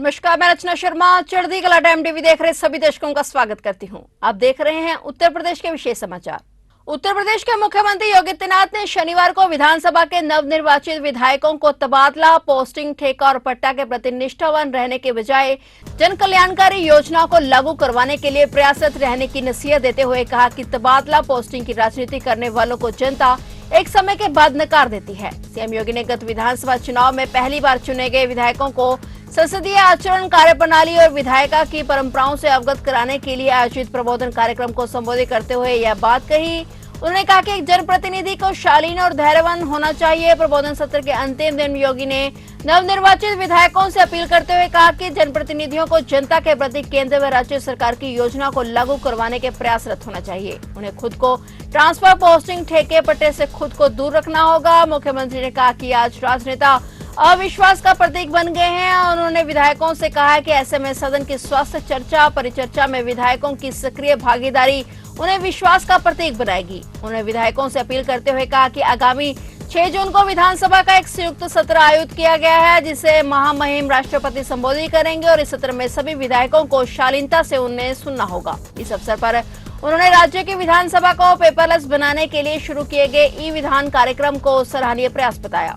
नमस्कार, मैं रचना शर्मा। चढ़ती कला टाइम टीवी देख रहे सभी दर्शकों का स्वागत करती हूं। आप देख रहे हैं उत्तर प्रदेश के विशेष समाचार। उत्तर प्रदेश के मुख्यमंत्री योगी आदित्यनाथ ने शनिवार को विधानसभा के नवनिर्वाचित विधायकों को तबादला, पोस्टिंग, ठेका और पट्टा के प्रति निष्ठावान रहने के बजाय जन कल्याणकारी योजनाओं को लागू करवाने के लिए प्रयासरत रहने की नसीहत देते हुए कहा कि तबादला पोस्टिंग की राजनीति करने वालों को जनता एक समय के बाद नकार देती है। सीएम योगी ने गत विधानसभा चुनाव में पहली बार चुने गए विधायकों को संसदीय आचरण कार्यप्रणाली और विधायिका की परंपराओं से अवगत कराने के लिए आयोजित प्रबोधन कार्यक्रम को संबोधित करते हुए यह बात कही। उन्होंने कहा कि एक जनप्रतिनिधि को शालीन और धैर्यवान होना चाहिए। प्रबोधन सत्र के अंतिम दिन योगी ने नवनिर्वाचित विधायकों से अपील करते हुए कहा कि जनप्रतिनिधियों को जनता के प्रति केंद्र व राज्य सरकार की योजना को लागू करवाने के प्रयासरत होना चाहिए। उन्हें खुद को ट्रांसफर, पोस्टिंग, ठेके, पट्टे से खुद को दूर रखना होगा। मुख्यमंत्री ने कहा कि आज राजनेता अविश्वास का प्रतीक बन गए हैं और उन्होंने विधायकों से कहा है कि ऐसे में सदन की स्वास्थ्य चर्चा, परिचर्चा में विधायकों की सक्रिय भागीदारी उन्हें विश्वास का प्रतीक बनाएगी। उन्होंने विधायकों से अपील करते हुए कहा कि आगामी 6 जून को विधानसभा का एक संयुक्त सत्र आयोजित किया गया है, जिसे महामहिम राष्ट्रपति संबोधित करेंगे और इस सत्र में सभी विधायकों को शालीनता से उन्हें सुनना होगा। इस अवसर पर उन्होंने राज्य की विधानसभा को पेपरलेस बनाने के लिए शुरू किए गए ई विधान कार्यक्रम को सराहनीय प्रयास बताया।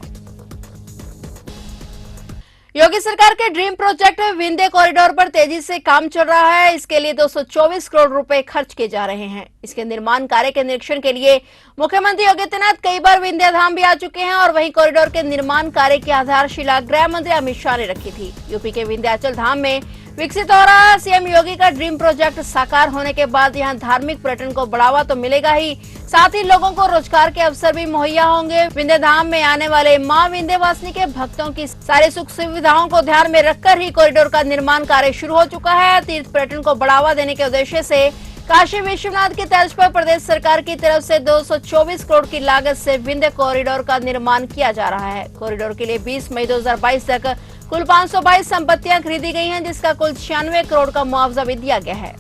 योगी सरकार के ड्रीम प्रोजेक्ट विंध्य कॉरिडोर पर तेजी से काम चल रहा है। इसके लिए 224 करोड़ रुपए खर्च किए जा रहे हैं। इसके निर्माण कार्य के निरीक्षण के लिए मुख्यमंत्री योगी आदित्यनाथ कई बार विंध्य धाम भी आ चुके हैं और वहीं कॉरिडोर के निर्माण कार्य की आधारशिला गृह मंत्री अमित शाह ने रखी थी। यूपी के विंध्याचल धाम में विकसित हो रहा सीएम योगी का ड्रीम प्रोजेक्ट साकार होने के बाद यहां धार्मिक पर्यटन को बढ़ावा तो मिलेगा ही, साथ ही लोगों को रोजगार के अवसर भी मुहैया होंगे। विंध्य धाम में आने वाले मां विंध्यवासिनी के भक्तों की सारी सुख सुविधाओं को ध्यान में रखकर ही कॉरिडोर का निर्माण कार्य शुरू हो चुका है। तीर्थ पर्यटन को बढ़ावा देने के उद्देश्य से काशी विश्वनाथ की तर्ज पर प्रदेश सरकार की तरफ से 224 करोड़ की लागत से विंध्य कॉरिडोर का निर्माण किया जा रहा है। कॉरिडोर के लिए 20 मई 2022 तक कुल 522 संपत्तियां खरीदी गई हैं, जिसका कुल 96 करोड़ का मुआवजा भी दिया गया है।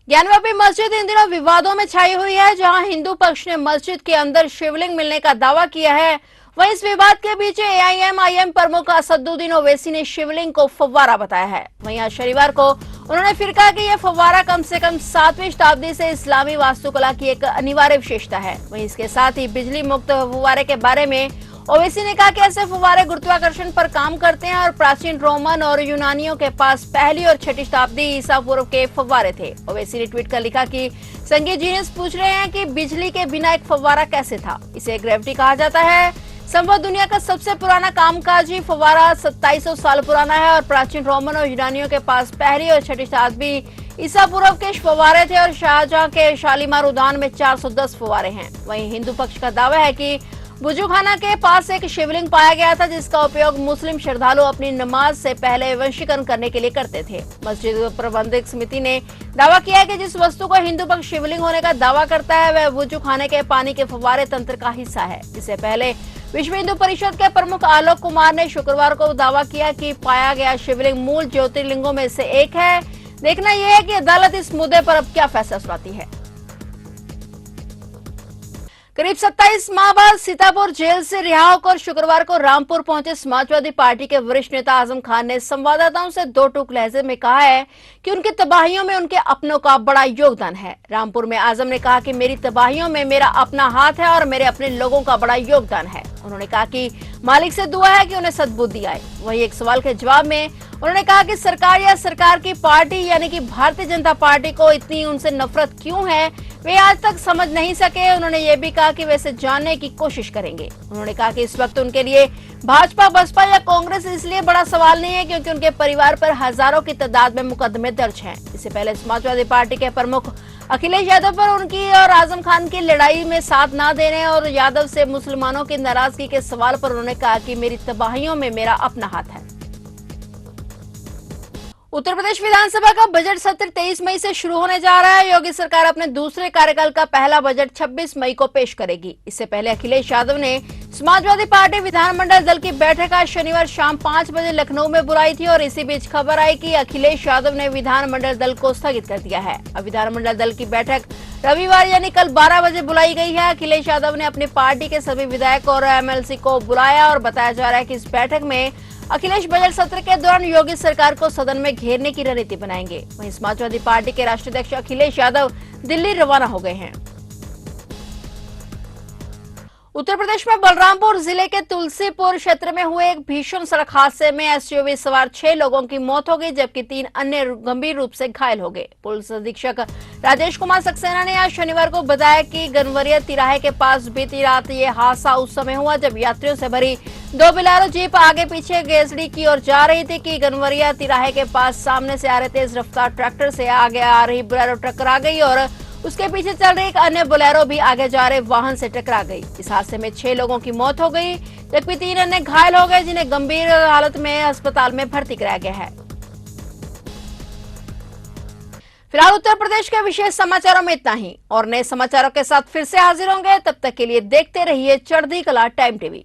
ज्ञानवापी मस्जिद इन दिनों विवादों में छाई हुई है। जहां हिंदू पक्ष ने मस्जिद के अंदर शिवलिंग मिलने का दावा किया है, वहीं इस विवाद के बीच एआईएमआईएम प्रमुख असदुद्दीन ओवैसी ने शिवलिंग को फव्वारा बताया है। वहीं आज शनिवार को उन्होंने फिर कहा कि यह फव्वारा कम से कम 7वीं शताब्दी से इस्लामी वास्तुकला की एक अनिवार्य विशेषता है। वहीं इसके साथ ही बिजली मुक्त फव्वारे के बारे में ओवैसी ने कहा कि ऐसे फव्वारे गुरुत्वाकर्षण पर काम करते हैं और प्राचीन रोमन और यूनानियों के पास पहली और 6ठी शताब्दी ईसा पूर्व के फव्वारे थे। ओवैसी ने ट्वीट कर लिखा कि संगीत जीनियस पूछ रहे हैं कि बिजली के बिना एक फव्वारा कैसे था। इसे ग्रेविटी कहा जाता है। संभव दुनिया का सबसे पुराना कामकाजी फव्वारा 2700 साल पुराना है और प्राचीन रोमन और यूनानियों के पास पहली और 6ठी शताब्दी ईसा पूर्व के फव्वारे थे और शाहजहां के शालीमार उद्यान में 410 फव्वारे हैं। वहीं हिंदू पक्ष का दावा है कि बुजुखाना के पास एक शिवलिंग पाया गया था, जिसका उपयोग मुस्लिम श्रद्धालु अपनी नमाज से पहले वंशीकरण करने के लिए करते थे। मस्जिद प्रबंधक समिति ने दावा किया है कि जिस वस्तु को हिंदू पक्ष शिवलिंग होने का दावा करता है, वह बुजुखाने के पानी के फव्वारे तंत्र का हिस्सा है। इससे पहले विश्व हिंदू परिषद के प्रमुख आलोक कुमार ने शुक्रवार को दावा किया कि पाया गया शिवलिंग मूल ज्योतिर्लिंगों में से एक है। देखना यह है कि अदालत इस मुद्दे पर अब क्या फैसला सुनाती है। करीब 27 माह बाद सीतापुर जेल से रिहा होकर शुक्रवार को रामपुर पहुंचे समाजवादी पार्टी के वरिष्ठ नेता आजम खान ने संवाददाताओं से दो टूक लहजे में कहा है कि उनकी तबाहियों में उनके अपनों का बड़ा योगदान है। रामपुर में आजम ने कहा कि मेरी तबाहियों में मेरा अपना हाथ है और मेरे अपने लोगों का बड़ा योगदान है। उन्होंने कहा कि मालिक से दुआ है कि उन्हें सद्बुद्धि आए। वहीं एक सवाल के जवाब में उन्होंने कहा कि सरकार या सरकार की पार्टी यानी कि भारतीय जनता पार्टी को इतनी उनसे नफरत क्यों है, वे आज तक समझ नहीं सके। उन्होंने ये भी कहा कि वे इसे जानने की कोशिश करेंगे। उन्होंने कहा कि इस वक्त उनके लिए भाजपा, बसपा या कांग्रेस इसलिए बड़ा सवाल नहीं है क्योंकि उनके परिवार पर हजारों की तादाद में मुकदमे दर्ज हैं। इससे पहले समाजवादी पार्टी के प्रमुख अखिलेश यादव पर उनकी और आजम खान की लड़ाई में साथ न देने और यादव से मुसलमानों की नाराजगी के सवाल पर उन्होंने कहा कि मेरी तबाहियों में मेरा अपना हाथ है। उत्तर प्रदेश विधानसभा का बजट सत्र 23 मई से शुरू होने जा रहा है। योगी सरकार अपने दूसरे कार्यकाल का पहला बजट 26 मई को पेश करेगी। इससे पहले अखिलेश यादव ने समाजवादी पार्टी विधानमंडल दल की बैठक आज शनिवार शाम 5 बजे लखनऊ में बुलाई थी और इसी बीच खबर आई कि अखिलेश यादव ने विधानमंडल दल को स्थगित कर दिया है। अब विधानमंडल दल की बैठक रविवार यानी कल 12 बजे बुलाई गई है। अखिलेश यादव ने अपनी पार्टी के सभी विधायक और एमएलसी को बुलाया और बताया जा रहा है कि इस बैठक में अखिलेश बजट सत्र के दौरान योगी सरकार को सदन में घेरने की रणनीति बनाएंगे। वहीं समाजवादी पार्टी के राष्ट्रीय अध्यक्ष अखिलेश यादव दिल्ली रवाना हो गए हैं। उत्तर प्रदेश में बलरामपुर जिले के तुलसीपुर क्षेत्र में हुए एक भीषण सड़क हादसे में एसयूवी सवार 6 लोगों की मौत हो गई, जबकि 3 अन्य गंभीर रूप से घायल हो गए। पुलिस अधीक्षक राजेश कुमार सक्सेना ने आज शनिवार को बताया कि गनवरिया तिराहे के पास बीती रात ये हादसा उस समय हुआ जब यात्रियों से भरी 2 बोलेरो जीप आगे पीछे गेसड़ी की ओर जा रही थी कि गनवरिया तिराहे के पास सामने से आ रहे तेज रफ्तार ट्रैक्टर से आगे आ रही बोलेरो टकरा गई और उसके पीछे चल रही एक अन्य बोलेरो भी आगे जा रहे वाहन से टकरा गई। इस हादसे में 6 लोगों की मौत हो गई, जबकि 3 अन्य घायल हो गए, जिन्हें गंभीर हालत में अस्पताल में भर्ती कराया गया है। फिलहाल उत्तर प्रदेश के विशेष समाचारों में इतना ही, और नए समाचारों के साथ फिर से हाजिर होंगे। तब तक के लिए देखते रहिए चढ़ती कला टाइम टीवी।